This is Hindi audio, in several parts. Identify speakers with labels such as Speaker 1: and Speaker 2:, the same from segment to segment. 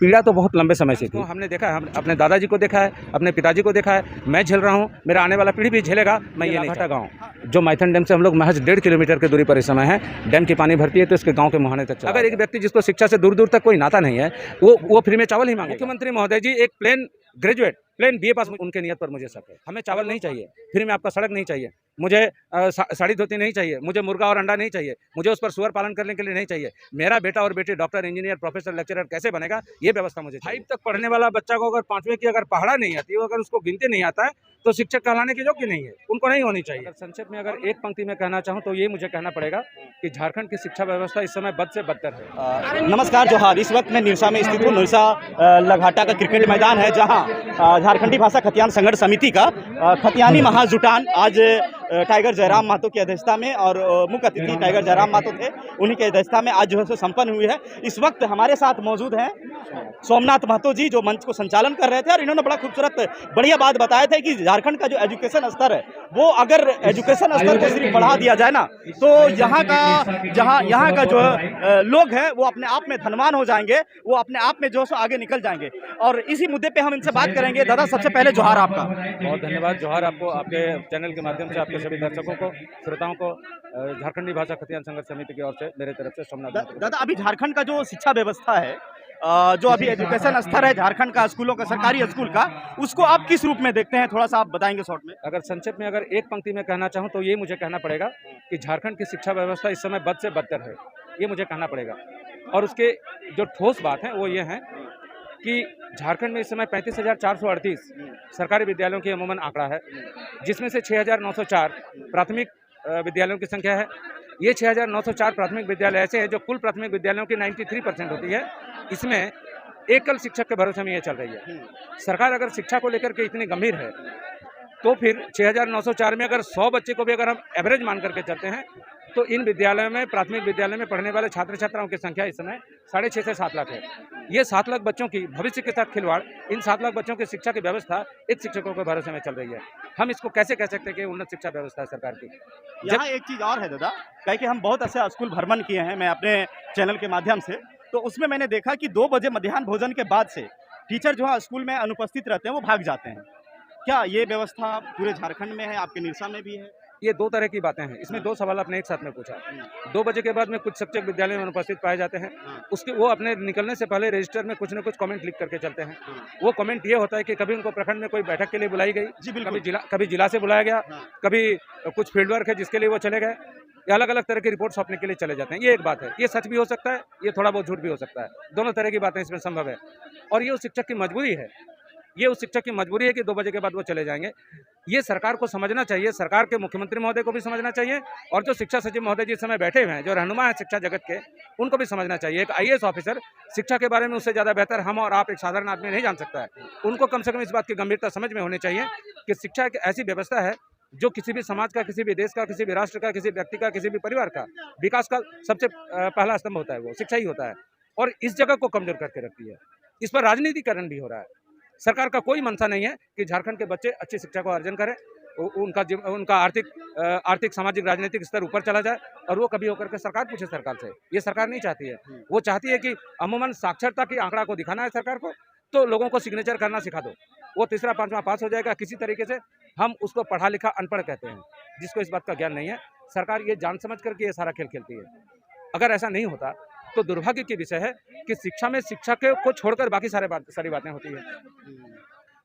Speaker 1: पीड़ा तो बहुत लंबे समय से थी। हमने देखा है, हम अपने दादाजी को देखा है, अपने पिताजी को देखा है, मैं झेल रहा हूँ, मेरा आने वाला पीढ़ी भी झेलेगा। मैं ये नहीं चाहता। गाँव जो मैथन डैम से हम लोग महज 1.5 किलोमीटर की दूरी पर इस समय है, डैम की पानी भरती है तो इसके गाँव के मुहाने तक। अगर एक व्यक्ति जिसको शिक्षा से दूर दूर तक कोई नाता नहीं है, वो फ्री में चावल ही मांगे। मुख्यमंत्री महोदय जी एक प्लेन ग्रेजुएट, प्लेन BA पास, उनके नियत पर मुझे शक है। हमें चावल नहीं चाहिए, फ्री में आपका सड़क नहीं चाहिए, मुझे साड़ी धोती नहीं चाहिए, मुझे मुर्गा और अंडा नहीं चाहिए, मुझे उस पर सुअर पालन करने के लिए नहीं चाहिए। मेरा बेटा और बेटी डॉक्टर, इंजीनियर, प्रोफेसर, लेक्चरर कैसे बनेगा, ये व्यवस्था मुझे चाहिए। 5 तक पढ़ने वाला बच्चा को अगर 5वीं की अगर पढ़ा नहीं आती है, अगर उसको गिनती नहीं आता है, तो शिक्षक कहलाने के योग्य नहीं है, उनको नहीं होनी चाहिए। अगर संक्षेप में अगर एक पंक्ति में कहना चाहूँ तो ये मुझे कहना पड़ेगा कि झारखंड की शिक्षा व्यवस्था इस समय बद से बदतर है।
Speaker 2: नमस्कार, जोहार। इस वक्त मैं निरसा में स्थित हूँ। निरसा लघाटा का क्रिकेट मैदान है, जहाँ झारखंडी भाषा खतियान संघर्ष समिति का खतियानी महाजुटान आज टाइगर जयराम महतो की अध्यक्षता में, और मुख्य अतिथि टाइगर जयराम महतो थे, उन्हीं की अध्यक्षता में आज जो है सो संपन्न हुई है। इस वक्त हमारे साथ मौजूद हैं सोमनाथ महतो जी, जो मंच को संचालन कर रहे थे, और इन्होंने बड़ा खूबसूरत बढ़िया बात बताया था कि झारखंड का जो एजुकेशन स्तर है, वो अगर एजुकेशन स्तर को सिर्फ बढ़ा दिया जाए ना, तो यहाँ का जो लोग हैं वो अपने आप में धनवान हो जाएंगे, वो अपने आप में जो है आगे निकल जाएंगे। और इसी मुद्दे पे हम इनसे बात करेंगे। दादा, सबसे पहले जोहार आपका।
Speaker 1: बहुत धन्यवाद। जोहार आपको, आपके चैनल के माध्यम से आपके सभी दर्शकों को, श्रोताओं को झारखंडी भाषा खतियान संघर्ष समिति की ओर से मेरे तरफ से सोमनाथ।
Speaker 2: दादा, अभी झारखंड का जो शिक्षा व्यवस्था है, जो अभी एजुकेशन स्तर है झारखंड का, स्कूलों का, सरकारी स्कूल का, उसको आप किस रूप में देखते हैं? थोड़ा सा आप बताएंगे शॉर्ट में।
Speaker 1: अगर संक्षेप में अगर एक पंक्ति में कहना चाहूँ तो ये मुझे कहना पड़ेगा कि झारखंड की शिक्षा व्यवस्था इस समय बद से बदतर है, ये मुझे कहना पड़ेगा। और उसके जो ठोस बात है वो ये है कि झारखंड में इस समय 35,438 सरकारी विद्यालयों की अमूमन आंकड़ा है, जिसमें से 6,904 प्राथमिक विद्यालयों की संख्या है। ये 6,904 प्राथमिक विद्यालय ऐसे हैं जो कुल प्राथमिक विद्यालयों की 93% होती है। इसमें एकल शिक्षक के भरोसे में ये चल रही है। सरकार अगर शिक्षा को लेकर के इतनी गंभीर है, तो फिर 6,904 में अगर 100 बच्चे को भी अगर हम एवरेज मान करके चलते हैं, तो इन विद्यालयों में, प्राथमिक विद्यालय में पढ़ने वाले छात्र छात्राओं की संख्या इस समय 6.5 से 7 लाख है। ये 7 लाख बच्चों की भविष्य के साथ खिलवाड़, इन 7 लाख बच्चों की शिक्षा की व्यवस्था एक शिक्षकों के भरोसे में चल रही है। हम इसको कैसे कह सकते हैं कि उन्नत शिक्षा व्यवस्था है सरकार की?
Speaker 2: यहाँ एक चीज़ और है दादा, कह कि हम बहुत ऐसे स्कूल भ्रमण किए हैं, मैं अपने चैनल के माध्यम से, तो उसमें मैंने देखा कि 2 बजे मध्याह्न भोजन के बाद से टीचर जो है स्कूल में अनुपस्थित रहते हैं, वो भाग जाते हैं। क्या ये व्यवस्था पूरे झारखंड में है, आपके निरसा में भी है?
Speaker 1: ये 2 तरह की बातें हैं। इसमें 2 सवाल आपने एक साथ में पूछा। 2 बजे के बाद में कुछ शिक्षक विद्यालय में अनुपस्थित पाए जाते हैं। उसके वो अपने निकलने से पहले रजिस्टर में कुछ न कुछ कमेंट लिख करके चलते हैं। वो कमेंट ये होता है कि कभी उनको प्रखंड में कोई बैठक के लिए बुलाई गई, कभी जिला से बुलाया गया, कभी कुछ फील्ड वर्क है जिसके लिए वो चले गए, या अलग अलग तरह की रिपोर्ट सौंपने के लिए चले जाते हैं। ये एक बात है। ये सच भी हो सकता है, ये थोड़ा बहुत झूठ भी हो सकता है। दोनों तरह की बातें इसमें संभव है, और ये उस शिक्षक की मजबूरी है। ये उस शिक्षक की मजबूरी है कि 2 बजे के बाद वो चले जाएंगे। ये सरकार को समझना चाहिए, सरकार के मुख्यमंत्री महोदय को भी समझना चाहिए, और जो शिक्षा सचिव महोदय जी इस समय बैठे हुए हैं, जो रहनुमा है शिक्षा जगत के, उनको भी समझना चाहिए। एक IAS ऑफिसर शिक्षा के बारे में उससे ज़्यादा बेहतर हम और आप एक साधारण आदमी नहीं जान सकता है। उनको कम से कम इस बात की गंभीरता समझ में होनी चाहिए कि शिक्षा एक ऐसी व्यवस्था है जो किसी भी समाज का, किसी भी देश का, किसी भी राष्ट्र का, किसी व्यक्ति का, किसी भी परिवार का विकास का सबसे पहला स्तंभ होता है, वो शिक्षा ही होता है। और इस जगह को कमजोर करके रखती है। इस पर राजनीतिकरण भी हो रहा है। सरकार का कोई मंशा नहीं है कि झारखंड के बच्चे अच्छी शिक्षा को अर्जन करें, उनका आर्थिक, सामाजिक, राजनीतिक स्तर ऊपर चला जाए, और वो कभी होकर के सरकार पूछे सरकार से। ये सरकार नहीं चाहती है। वो चाहती है कि अमूमन साक्षरता की आंकड़ा को दिखाना है सरकार को, तो लोगों को सिग्नेचर करना सिखा दो। वो 3रा 5वां पास हो जाएगा किसी तरीके से, हम उसको पढ़ा लिखा अनपढ़ कहते हैं, जिसको इस बात का ज्ञान नहीं है। सरकार ये जान समझ करके ये सारा खेल खेलती है। अगर ऐसा नहीं होता तो दुर्भाग्य की विषय है कि शिक्षा में शिक्षा को छोड़कर बाकी सारी बातें होती है।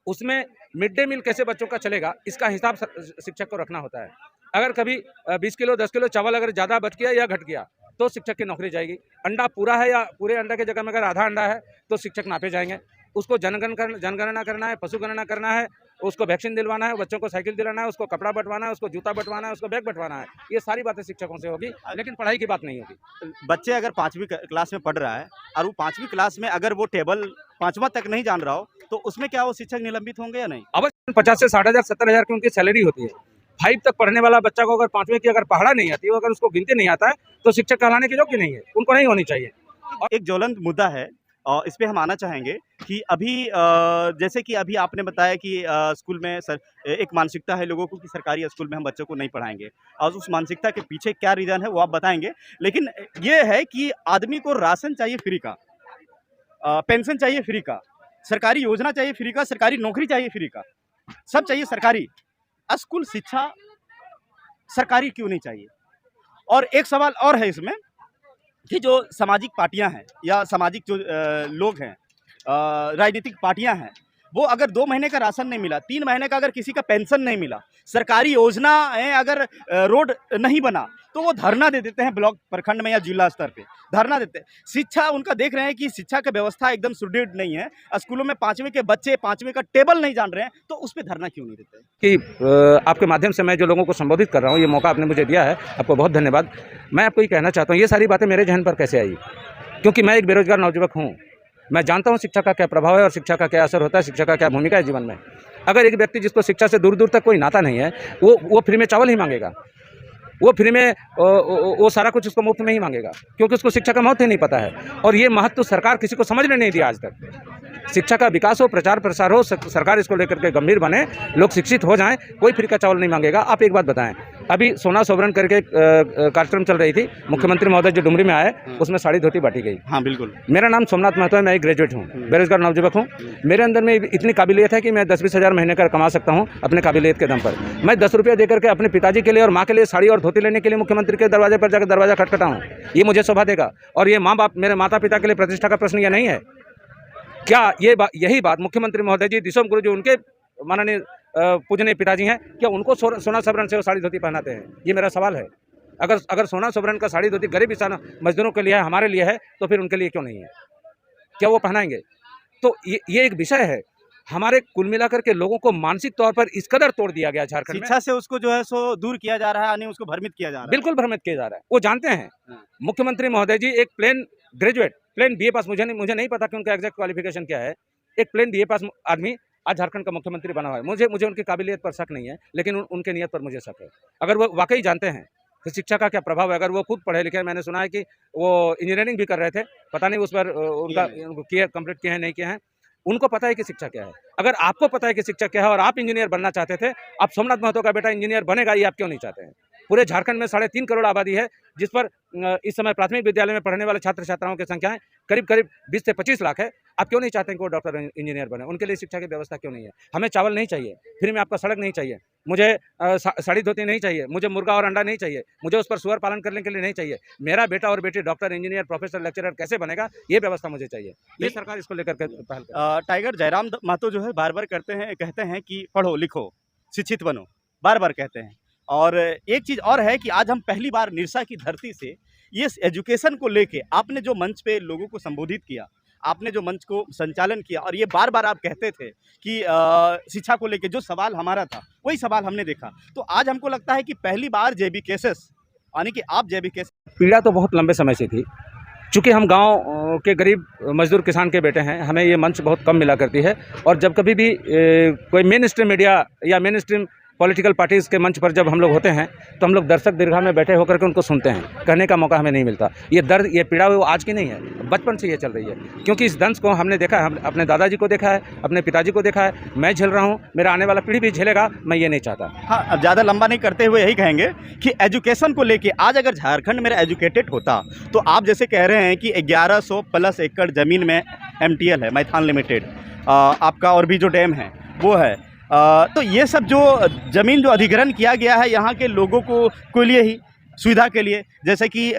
Speaker 1: उसमें मिड डे मील कैसे बच्चों का चलेगा, इसका हिसाब शिक्षक को रखना होता है। अगर कभी 20 किलो 10 किलो चावल अगर ज़्यादा बच गया या घट गया, तो शिक्षक की नौकरी जाएगी। अंडा पूरा है या पूरे अंडा की जगह में अगर आधा अंडा है, तो शिक्षक नापे जाएंगे। उसको जनगणना करना है, पशु गणना करना है, उसको वैक्सीन दिलवाना है, बच्चों को साइकिल दिलाना है, उसको कपड़ा बंटवाना है, उसको जूता बंटवाना है, उसको बैग बंटवाना है। ये सारी बातें शिक्षकों से होगी, लेकिन पढ़ाई की बात नहीं होगी।
Speaker 2: बच्चे अगर 5वीं क्लास में पढ़ रहा है, और वो 5वीं क्लास में अगर वो टेबल 5वां तक नहीं जान रहा हो, तो उसमें क्या वो शिक्षक निलंबित होंगे या नहीं?
Speaker 1: अवश्य 50 से 60,000 70,000 की उनकी सैलरी होती है। 5 तक पढ़ने वाला बच्चा को अगर 5वीं की अगर पढ़ा नहीं आती है, अगर उसको गिनती नहीं आता है, तो शिक्षक कहलाने के योग्य नहीं है, उनको नहीं होनी चाहिए।
Speaker 2: एक ज्वलंत मुद्दा है, और इस पे हम आना चाहेंगे कि अभी जैसे कि अभी आपने बताया कि स्कूल में एक मानसिकता है लोगों को कि सरकारी स्कूल में हम बच्चों को नहीं पढ़ाएंगे, और उस मानसिकता के पीछे क्या रीज़न है वो आप बताएंगे। लेकिन ये है कि आदमी को राशन चाहिए फ्री का, पेंशन चाहिए फ्री का, सरकारी योजना चाहिए फ्री का, सरकारी नौकरी चाहिए फ्री का, सब चाहिए सरकारी। स्कूल शिक्षा सरकारी क्यों नहीं चाहिए? और एक सवाल और है इसमें कि जो सामाजिक पार्टियां हैं या सामाजिक जो लोग हैं, राजनीतिक पार्टियां हैं, वो अगर 2 महीने का राशन नहीं मिला, 3 महीने का अगर किसी का पेंशन नहीं मिला, सरकारी योजना है अगर रोड नहीं बना, तो वो धरना दे देते हैं ब्लॉक प्रखंड में या जिला स्तर पे धरना देते हैं। शिक्षा उनका देख रहे हैं कि शिक्षा की व्यवस्था एकदम सुदृढ़ नहीं है, स्कूलों में 5वीं के बच्चे 5वीं का टेबल नहीं जान रहे हैं, तो उस पर धरना क्यों नहीं देते?
Speaker 1: कि आपके माध्यम से मैं जो लोगों को संबोधित कर रहा हूँ, ये मौका आपने मुझे दिया है, आपको बहुत धन्यवाद। मैं आपको ये कहना चाहता हूँ, ये सारी बातें मेरे जहन पर कैसे आई, क्योंकि मैं एक बेरोजगार नवयुवक हूँ। मैं जानता हूँ शिक्षा का क्या प्रभाव है और शिक्षा का क्या असर होता है, शिक्षा का क्या भूमिका है जीवन में। अगर एक व्यक्ति जिसको शिक्षा से दूर दूर तक कोई नाता नहीं है, वो फ्री में चावल ही मांगेगा, वो फ्री में वो सारा कुछ उसको मुफ्त में ही मांगेगा, क्योंकि उसको शिक्षा का महत्व ही नहीं पता है। और ये महत्व सरकार किसी को समझने नहीं दिया आज तक। शिक्षा का विकास हो, प्रचार प्रसार हो, सरकार इसको लेकर के गंभीर बने, लोग शिक्षित हो जाएं, कोई फ्री का चावल नहीं मांगेगा। आप एक बात बताएं, अभी सोना सोवरन करके कार्यक्रम चल रही थी, मुख्यमंत्री महोदय जो डुमरी में आए, उसमें साड़ी धोती बांटी गई।
Speaker 2: हाँ बिल्कुल।
Speaker 1: मेरा नाम सोमनाथ महतो है, मैं एक ग्रेजुएट हूँ, बेरोजगार नवयुवक हूँ। मेरे अंदर में इतनी काबिलियत है कि मैं 10-20 हज़ार महीने का कमा सकता हूँ अपने काबिलियत के दम पर। मैं 10 रुपये देकर के अपने पिताजी के लिए और माँ के लिए साड़ी और धोती लेने के लिए मुख्यमंत्री के दरवाजे पर जाकर दरवाजा खटखटाऊँ, ये मुझे शोभा देगा? और ये माँ बाप, मेरे माता पिता के लिए प्रतिष्ठा का प्रश्न यह नहीं है क्या? यही बात मुख्यमंत्री महोदय जी, दिशोम गुरु जो उनके माननीय पूजनीय पिताजी हैं, क्या उनको सोना सोवरन से वो साड़ी धोती पहनाते हैं? ये मेरा सवाल है। अगर सोना सोवरन का साड़ी धोती गरीब इंसान मजदूरों के लिए है, हमारे लिए है, तो फिर उनके लिए क्यों नहीं है? क्या वो पहनाएंगे? तो ये एक विषय है। हमारे कुल मिलाकर के लोगों को मानसिक तौर पर इस कदर तोड़ दिया गया झारखंड में।
Speaker 2: शिक्षा से उसको जो है सो दूर किया जा रहा है, यानी उसको भ्रमित किया जा रहा है।
Speaker 1: बिल्कुल भ्रमित किया जा रहा है। वो जानते हैं मुख्यमंत्री महोदय जी, एक प्लेन ग्रेजुएट, प्लेन बीए पास, मुझे नहीं पता कि उनका एग्जैक्ट क्वालिफिकेशन क्या है, एक प्लेन बीए पास आदमी आज झारखंड का मुख्यमंत्री बना हुआ है। मुझे उनकी काबिलियत पर शक नहीं है, लेकिन उनके नियत पर मुझे शक है। अगर वो वाकई जानते हैं कि शिक्षा का क्या प्रभाव है, अगर वो खुद पढ़े लिखे, मैंने सुना है कि वो इंजीनियरिंग भी कर रहे थे, पता नहीं उस पर उनका कंप्लीट किया है नहीं किया है, उनको पता है कि शिक्षा क्या है। अगर आपको पता है कि शिक्षा क्या है और आप इंजीनियर बनना चाहते थे, आप सोमनाथ महतो का बेटा इंजीनियर बनेगा, ये आप क्यों नहीं चाहते हैं? पूरे झारखंड में 3.5 करोड़ आबादी है, जिस पर इस समय प्राथमिक विद्यालय में पढ़ने वाले छात्र छात्राओं की संख्या करीब 20 से 25 लाख है। आप क्यों नहीं चाहते हैं कि वो डॉक्टर इंजीनियर बने? उनके लिए शिक्षा की व्यवस्था क्यों नहीं है? हमें चावल नहीं चाहिए, फिर में आपका सड़क नहीं चाहिए, मुझे साड़ी धोती नहीं चाहिए, मुझे मुर्गा और अंडा नहीं चाहिए, मुझे उस पर सुअर पालन करने के लिए नहीं चाहिए। मेरा बेटा और बेटी डॉक्टर, इंजीनियर, प्रोफेसर, लेक्चरर कैसे बनेगा, ये व्यवस्था मुझे चाहिए। ये सरकार इसको लेकर के पहल करे।
Speaker 2: टाइगर जयराम महतो जो है बार बार कहते हैं कि पढ़ो लिखो शिक्षित बनो, बार बार कहते हैं। और एक चीज़ और है कि आज हम पहली बार निरसा की धरती से ये एजुकेशन को लेके आपने जो मंच पे लोगों को संबोधित किया, आपने जो मंच को संचालन किया, और ये बार बार आप कहते थे कि शिक्षा को लेके जो सवाल हमारा था वही सवाल हमने देखा, तो आज हमको लगता है कि पहली बार जेबी केसेस, यानी कि आप जेबी केसेस।
Speaker 1: पीड़ा तो बहुत लंबे समय से थी, चूँकि हम गांव के गरीब मजदूर किसान के बेटे हैं, हमें ये मंच बहुत कम मिला करती है। और जब कभी भी कोई मेन स्ट्रीम मीडिया या मेन स्ट्रीम पॉलिटिकल पार्टीज़ के मंच पर जब हम लोग होते हैं, तो हम लोग दर्शक दीर्घा में बैठे होकर के उनको सुनते हैं, कहने का मौका हमें नहीं मिलता। ये दर्द, ये पीड़ा वो आज की नहीं है, बचपन से ये चल रही है। क्योंकि इस दंश को हमने देखा है, हम अपने दादाजी को देखा है, अपने पिताजी को देखा है, मैं झेल रहा हूँ, मेरा आने वाला पीढ़ी भी झेलेगा, मैं ये नहीं चाहता।
Speaker 2: हाँ, अब ज़्यादा लंबा नहीं करते हुए यही कहेंगे कि एजुकेशन को लेके आज अगर झारखंड मेरा एजुकेटेड होता, तो आप जैसे कह रहे हैं कि 1100 प्लस एकड़ ज़मीन में MTL है, मैथान लिमिटेड, आपका और भी जो डैम है वो है, तो ये सब जो ज़मीन जो अधिग्रहण किया गया है यहाँ के लोगों को लिए ही सुविधा के लिए, जैसे कि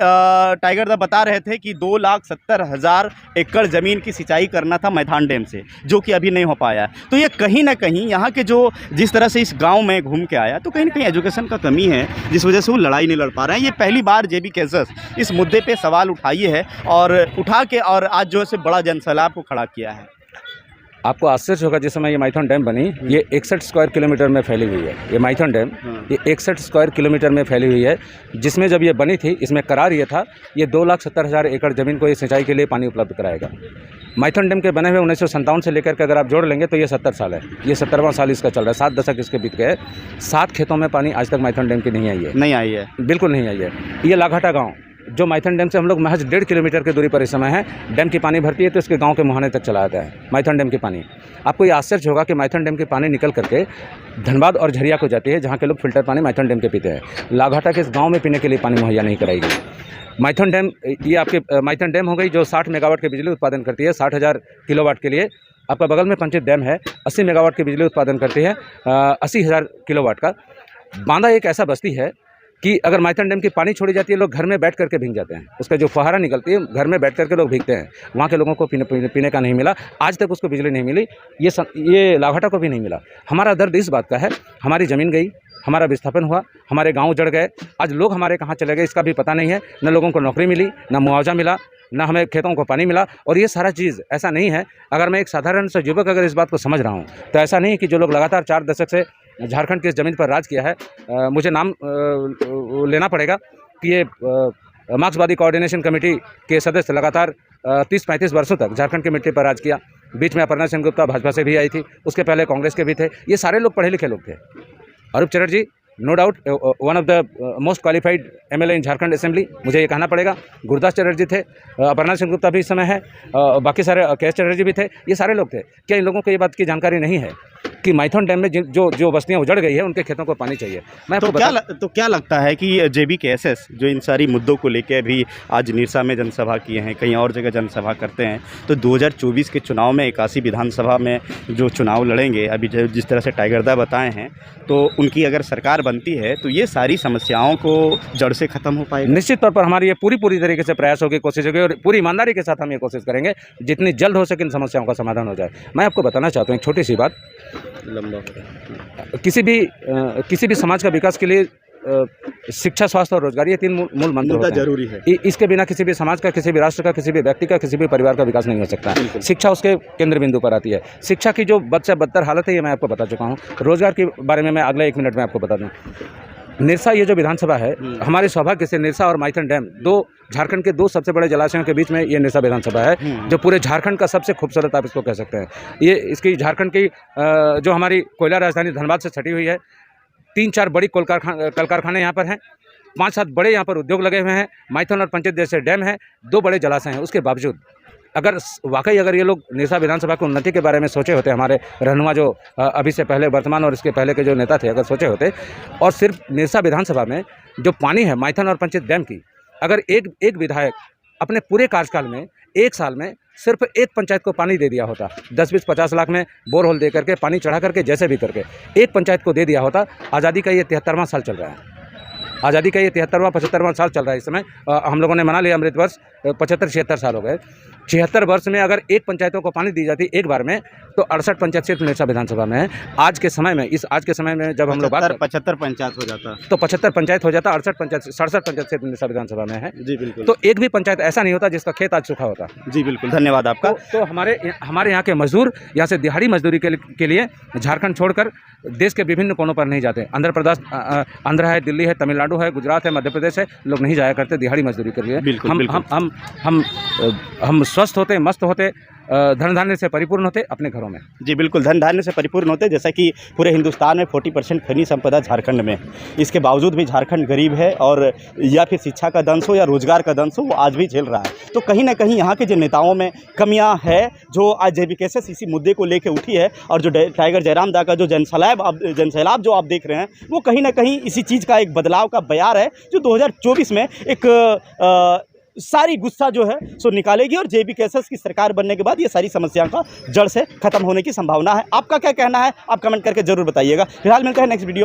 Speaker 2: टाइगर दा बता रहे थे कि 2,70,000 एकड़ ज़मीन की सिंचाई करना था मैथान डैम से, जो कि अभी नहीं हो पाया। तो ये कहीं ना कहीं यहाँ के जो जिस तरह से इस गांव में घूम के आया, तो कहीं ना कहीं एजुकेशन का कमी है, जिस वजह से वो लड़ाई नहीं लड़ पा रहे हैं। ये पहली बार जेबी केसेस इस मुद्दे पे सवाल उठाई है और उठा के और आज जो है बड़ा जनसैलाब को खड़ा किया है।
Speaker 1: आपको आश्चर्य होगा, जिस समय ये माइथन डैम बनी, ये 61 स्क्वायर किलोमीटर में फैली हुई है। ये माइथन डैम ये 61 स्क्वायर किलोमीटर में फैली हुई है, जिसमें जब ये बनी थी, इसमें करार ये था, ये 2,70,000 एकड़ ज़मीन को ये सिंचाई के लिए पानी उपलब्ध कराएगा। माइथन डैम के बने हुए 1957 से लेकर के अगर आप जोड़ लेंगे तो ये 70 साल है, ये 70वां साल इसका चल रहा है, 7 दशक इसके बीत गए। 7 खेतों में पानी आज तक माइथन डैम की नहीं आई है, बिल्कुल नहीं आई है। ये लाघाटा गाँव जो माइथन डैम से हम लोग महज 1.5 किलोमीटर की दूरी पर इस समय है, डैम की पानी भरती है तो इसके गांव के मुहाने तक चला आता है माइथन डैम की पानी। आपको ये आश्चर्य होगा कि माइथन डैम की पानी निकल करके धनबाद और झरिया को जाती है, जहां के लोग फिल्टर पानी माइथन डैम के पीते हैं। लाघाटा के इस गांव में पीने के लिए पानी मुहैया नहीं कराई गई। माइथन डैम, ये आपके माइथन डैम हो गई जो 60 मेगावाट की बिजली उत्पादन करती है 60,000 किलोवाट के लिए। आपका बगल में पंचित डैम है 80 मेगावाट की बिजली उत्पादन करती है 80,000 किलोवाट का। बांदा एक ऐसा बस्ती है कि अगर माइथन डैम की पानी छोड़ी जाती है, लोग घर में बैठ करके भीग जाते हैं। उसका जो फुहारा निकलती है, घर में बैठ करके लोग भीगते हैं। वहाँ के लोगों को पीने का नहीं मिला, आज तक उसको बिजली नहीं मिली, ये लाभाटा को भी नहीं मिला। हमारा दर्द इस बात का है, हमारी ज़मीन गई, हमारा विस्थापन हुआ, हमारे गाँव जड़ गए, आज लोग हमारे कहाँ चले गए इसका भी पता नहीं है। न लोगों को नौकरी मिली, न मुआवजा मिला, न हमें खेतों को पानी मिला। और ये सारा चीज़ ऐसा नहीं है, अगर मैं एक साधारण सा युवक अगर इस बात को समझ रहा हूँ, तो ऐसा नहीं कि जो लोग लगातार 4 दशक से झारखंड की इस ज़मीन पर राज किया है, मुझे नाम लेना पड़ेगा कि ये मार्क्सवादी कोऑर्डिनेशन कमेटी के सदस्य लगातार 30-35 वर्षों तक झारखंड की मिट्टी पर राज किया। बीच में अपर्णा सेनगुप्ता भाजपा से भी आई थी, उसके पहले कांग्रेस के भी थे। ये सारे लोग पढ़े लिखे लोग थे। Arup Chatterjee no doubt one of the most qualified MLA in Jharkhand assembly, मुझे ये कहना पड़ेगा। गुरदास चटर्जी थे, अपर्णा सेनगुप्ता भी इस समय है, बाकी सारे के चटर्जी भी थे, ये सारे लोग थे। क्या इन लोगों को ये बात की जानकारी नहीं है कि माइथन डैम में जो बस्तियाँ उजड़ गई है उनके खेतों को पानी चाहिए? मैं
Speaker 2: तो क्या लगता है कि JBKSS जो इन सारी मुद्दों को लेकर अभी आज निरसा में जनसभा किए हैं, कहीं और जगह जनसभा करते हैं, तो 2024 के चुनाव में 81 विधानसभा में जो चुनाव लड़ेंगे, अभी जिस तरह से टाइगरदा बताए हैं, तो उनकी अगर सरकार बनती है तो ये सारी समस्याओं को जड़ से ख़त्म हो पाएगी?
Speaker 1: निश्चित तौर पर हमारी ये पूरी तरीके से प्रयास होगी, कोशिश होगी, और पूरी ईमानदारी के साथ हम ये कोशिश करेंगे जितनी जल्द हो सके इन समस्याओं का समाधान हो जाए। मैं आपको बताना चाहता हूँ एक छोटी सी बात, किसी भी समाज का विकास के लिए शिक्षा, स्वास्थ्य और रोजगार, ये 3 मूल मंत्र होते हैं।
Speaker 2: जरूरी है।
Speaker 1: इसके बिना किसी भी समाज का, किसी भी राष्ट्र का, किसी भी व्यक्ति का, किसी भी परिवार का विकास नहीं हो सकता। शिक्षा उसके केंद्र बिंदु पर आती है। शिक्षा की जो बद से बदतर हालत है ये मैं आपको बता चुका हूँ। रोजगार के बारे में मैं अगले 1 मिनट में आपको बता दूँ। निरसा ये जो विधानसभा है, हमारे सौभाग्य से निरसा और माइथन डैम, झारखंड के 2 सबसे बड़े जलाशयों के बीच में ये निरसा विधानसभा है, जो पूरे झारखंड का सबसे खूबसूरत आप इसको कह सकते हैं। ये इसकी झारखंड की जो हमारी कोयला राजधानी धनबाद से सटी हुई है, 3-4 बड़ी कल कारखाने यहाँ पर हैं, 5-7 बड़े यहाँ पर उद्योग लगे हुए हैं, माइथन और पंचित जैसे डैम हैं, 2 बड़े जलाशय हैं। उसके बावजूद अगर वाकई ये लोग निरसा विधानसभा की उन्नति के बारे में सोचे होते, हमारे रहनुमा जो अभी से पहले वर्तमान और इसके पहले के जो नेता थे, अगर सोचे होते, और सिर्फ निरसा विधानसभा में जो पानी है माइथन और पंचित डैम की, अगर एक विधायक अपने पूरे कार्यकाल में 1 साल में सिर्फ एक पंचायत को पानी दे दिया होता, 10-20-50 लाख में बोरहोल दे करके, पानी चढ़ा करके, जैसे भी करके एक पंचायत को दे दिया होता, आज़ादी का ये 73वां साल चल रहा है। आज़ादी का ये 73वां साल चल रहा है इस समय। हम लोगों ने मना लिया अमृत वर्ष, 75-76 साल हो गए। 76 वर्ष में अगर एक पंचायतों को पानी दी जाती एक बार में, तो 68 पंचायत सिर्फ निरसा विधानसभा में है। आज के समय में जब हम लोग
Speaker 2: 75 पंचायत हो जाता,
Speaker 1: तो 75 पंचायत हो जाता, 67 पंचायत सिर्फ निरसा विधानसभा में है।
Speaker 2: जी बिल्कुल।
Speaker 1: तो एक भी पंचायत ऐसा नहीं होता जिसका खेत आज सूखा होता।
Speaker 2: जी बिल्कुल, धन्यवाद आपका।
Speaker 1: तो हमारे यहाँ के मजदूर यहाँ से दिहाड़ी मजदूरी के लिए झारखंड छोड़कर देश के विभिन्न कोनों पर नहीं जाते। आंध्र प्रदेश, आंध्र है, दिल्ली है, तमिलनाडु है, गुजरात है, मध्य प्रदेश है, लोग नहीं जाया करते दिहाड़ी मजदूरी के लिए।
Speaker 2: बिल्कुल,
Speaker 1: हम स्वस्थ होते, मस्त होते, धन धान्य से परिपूर्ण होते अपने घरों में।
Speaker 2: जी बिल्कुल, धन धान्य से परिपूर्ण होते, जैसा कि पूरे हिंदुस्तान में 40% खनिज संपदा झारखंड में। इसके बावजूद भी झारखंड गरीब है, और या फिर शिक्षा का दंश हो या रोजगार का दंश हो, वो आज भी झेल रहा है। तो कहीं ना कहीं यहाँ के जो नेताओं में कमियाँ है, जो आज JBKSS इसी मुद्दे को लेकर उठी है, और जो टाइगर जयराम दा का जो जनसैलाब जो आप देख रहे हैं, वो कहीं ना कहीं इसी चीज़ का एक बदलाव का बयार है, जो 2024 में एक सारी गुस्सा जो है सो निकालेगी, और JBKSS की सरकार बनने के बाद ये सारी समस्याओं का जड़ से खत्म होने की संभावना है। आपका क्या कहना है, आप कमेंट करके जरूर बताइएगा। फिलहाल मिलते हैं नेक्स्ट वीडियो।